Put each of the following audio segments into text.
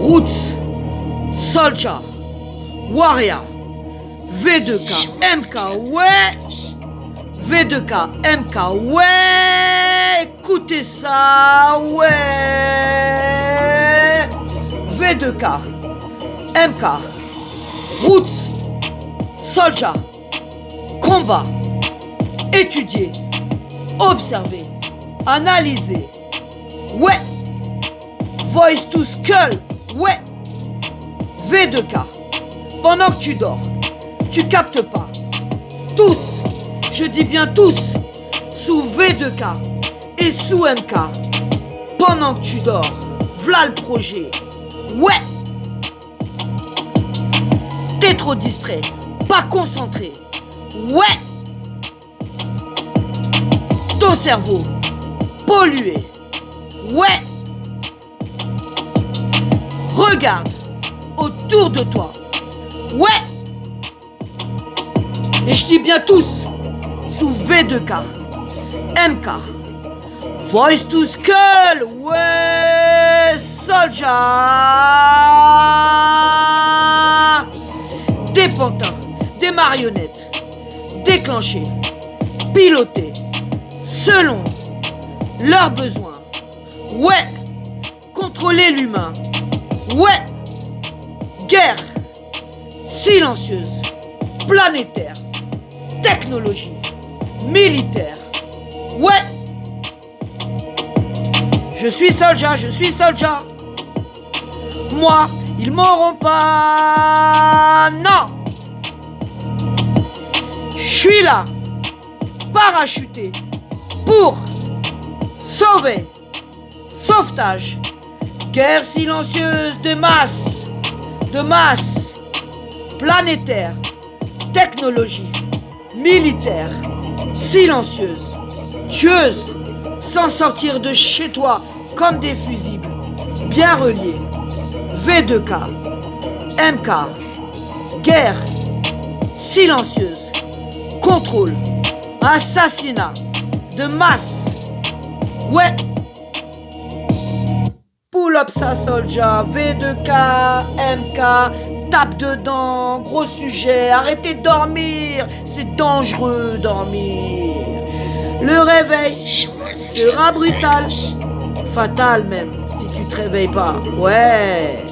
Roots, Soldier, Warrior, V2K, MK, ouais. V2K, MK, ouais. Écoutez ça, ouais. V2K, MK, Roots, Soldier, combat, étudier, observer, analyser, ouais. Voice to Skull, ouais. V2K, pendant que tu dors, tu captes pas. Tous, je dis bien tous, sous V2K et sous MK, pendant que tu dors, v'là le projet, ouais. T'es trop distrait, pas concentré, ouais. Ton cerveau, pollué, ouais. Regarde autour de toi, ouais. Et je dis bien tous, sous V2K, MK, Voice to Skull, ouais, Soldier. Des pantins, des marionnettes, déclenchés, pilotés, selon leurs besoins, ouais. Contrôler l'humain, ouais. Guerre silencieuse, planétaire, technologie, militaire, ouais. Je suis Soldier, je suis Soldier. Moi, ils m'auront pas, non. Je suis là, parachuté, pour sauver, sauvetage, guerre silencieuse de masse, planétaire, technologie, militaire, silencieuse, tueuse, sans sortir de chez toi comme des fusibles, bien reliés. V2K, MK, guerre, silencieuse, contrôle, assassinat, de masse, ouais. Pull up ça Soldier, V2K, MK, tape dedans, gros sujet, arrêtez de dormir, c'est dangereux dormir. Le réveil sera brutal, fatal même, si tu te réveilles pas, ouais.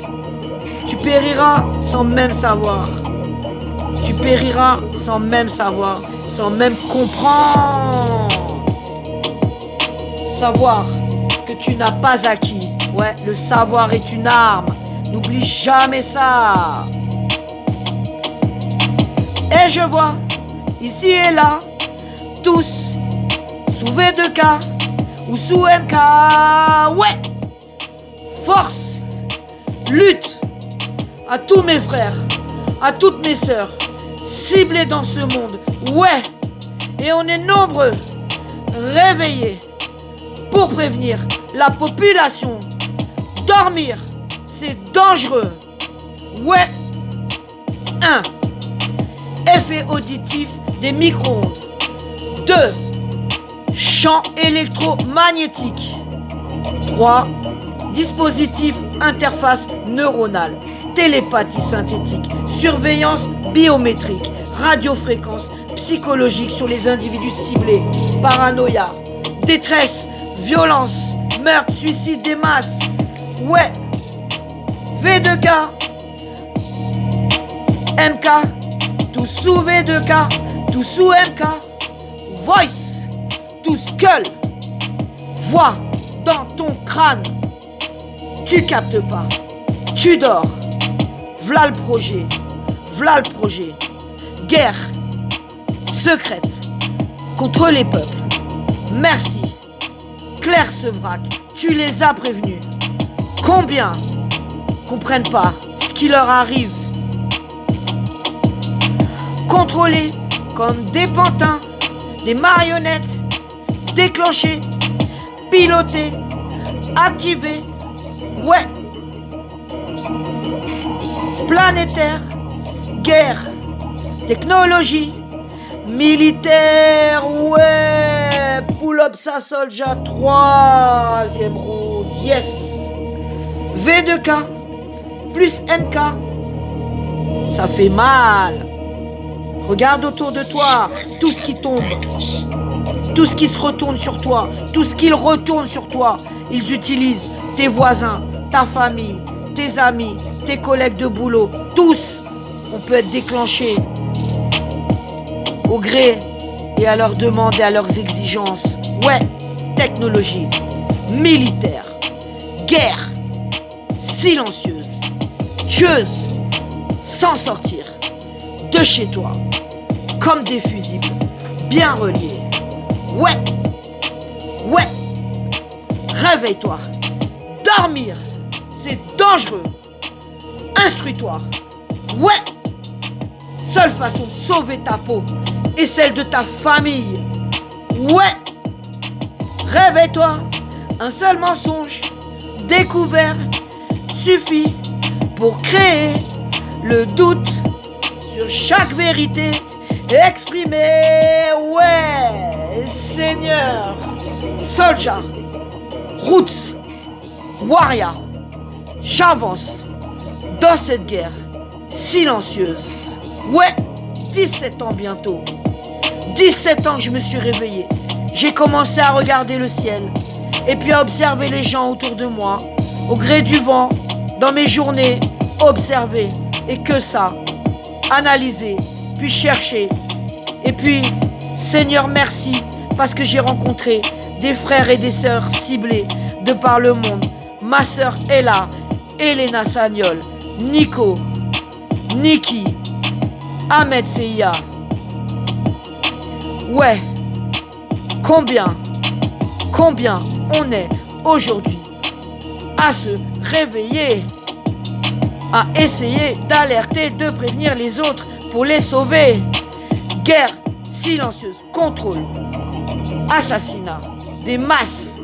Tu périras sans même savoir. Tu périras sans même savoir, sans même comprendre. Savoir que tu n'as pas acquis. Ouais, le savoir est une arme. N'oublie jamais ça. Et je vois, ici et là, tous, sous V2K ou sous MK, ouais. Force, lutte, à tous mes frères, à toutes mes sœurs, ciblés dans ce monde, ouais. Et on est nombreux, réveillés, pour prévenir la population. Dormir, c'est dangereux. Ouais. 1. Effet auditif des micro-ondes. 2. Champ électromagnétique. 3. Dispositif interface neuronale. Télépathie synthétique. Surveillance biométrique. Radiofréquence psychologique sur les individus ciblés. Paranoïa. Détresse. Violence. Meurtre. Suicide des masses. Ouais. V2K, MK, tout sous V2K, tout sous MK, Voice, tout Skull, voix dans ton crâne. Tu captes pas, tu dors. V'là le projet, guerre secrète contre les peuples. Merci, Claire Sevrac, tu les as prévenus. Combien comprennent pas ce qui leur arrive? Contrôlés comme des pantins, des marionnettes, déclenchés, pilotés, activés, ouais. Planétaire, guerre, technologie, militaire, ouais. Pull up ça Soldier, 3e round, yes. V2K, plus MK. Ça fait mal. Regarde autour de toi, tout ce qui tombe, tout ce qui se retourne sur toi, tout ce qu'ils retournent sur toi. Ils utilisent tes voisins, ta famille, tes amis, tes collègues de boulot. Tous, on peut être déclenchés au gré et à leurs demandes et à leurs exigences. Ouais, technologie, militaire, guerre, silencieuse, tueuse, sans sortir de chez toi, comme des fusibles, bien reliés. Ouais, ouais, réveille-toi. Dormir, c'est dangereux. Instruis-toi. Ouais, seule façon de sauver ta peau et celle de ta famille. Ouais, réveille-toi. Un seul mensonge découvert suffit pour créer le doute sur chaque vérité exprimée. Ouais, Seigneur, Soldier, Roots, Warrior, j'avance dans cette guerre silencieuse. Ouais, 17 ans bientôt. 17 ans que je me suis réveillé. J'ai commencé à regarder le ciel et puis à observer les gens autour de moi, au gré du vent, dans mes journées, observer et que ça, analyser, puis chercher. Et puis, Seigneur, merci parce que j'ai rencontré des frères et des sœurs ciblés de par le monde. Ma sœur Ella, Elena Sagnol, Nico, Niki, Ahmed Seya. Ouais, combien on est aujourd'hui à se réveiller, à essayer d'alerter, de prévenir les autres pour les sauver. Guerre silencieuse, contrôle, assassinat, des masses,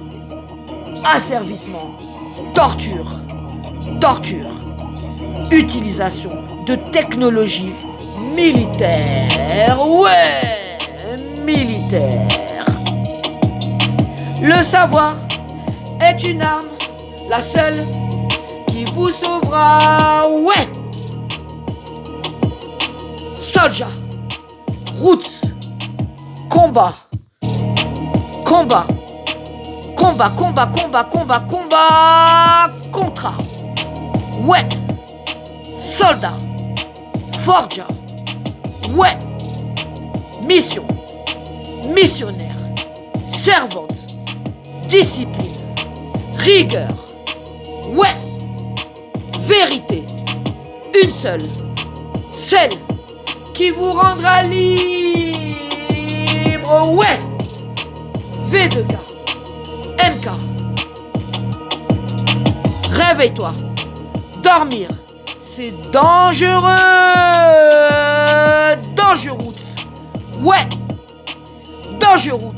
asservissement, torture, utilisation de technologie militaire. Ouais, militaire. Le savoir est une arme, la seule qui vous sauvera. Ouais. Soldier, Roots, combat, contrat, ouais, soldat, forger, ouais, mission, missionnaire, servante, discipline, rigueur, ouais, vérité, une seule, celle qui vous rendra libre. Ouais, V2K, MK, réveille-toi. Dormir, c'est dangereux. Dangereux. Ouais, dangereux.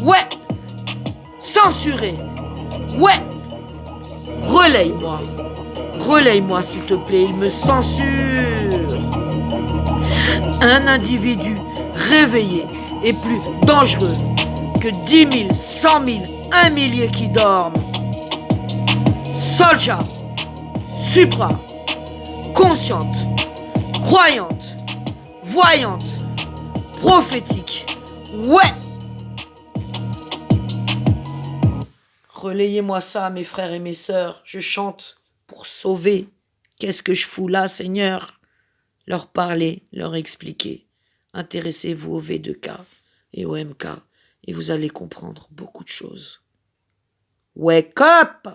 Ouais, censuré. Ouais, relaye-moi s'il te plaît, il me censure. Un individu réveillé est plus dangereux que 10 000, 100 000, 1 millier qui dorment. Soldier, supra, consciente, croyante, voyante, prophétique. Ouais. Relayez-moi ça, mes frères et mes sœurs. Je chante pour sauver. Qu'est-ce que je fous là, Seigneur? Leur parler, leur expliquer. Intéressez-vous au V2K et au MK et vous allez comprendre beaucoup de choses. Wake up!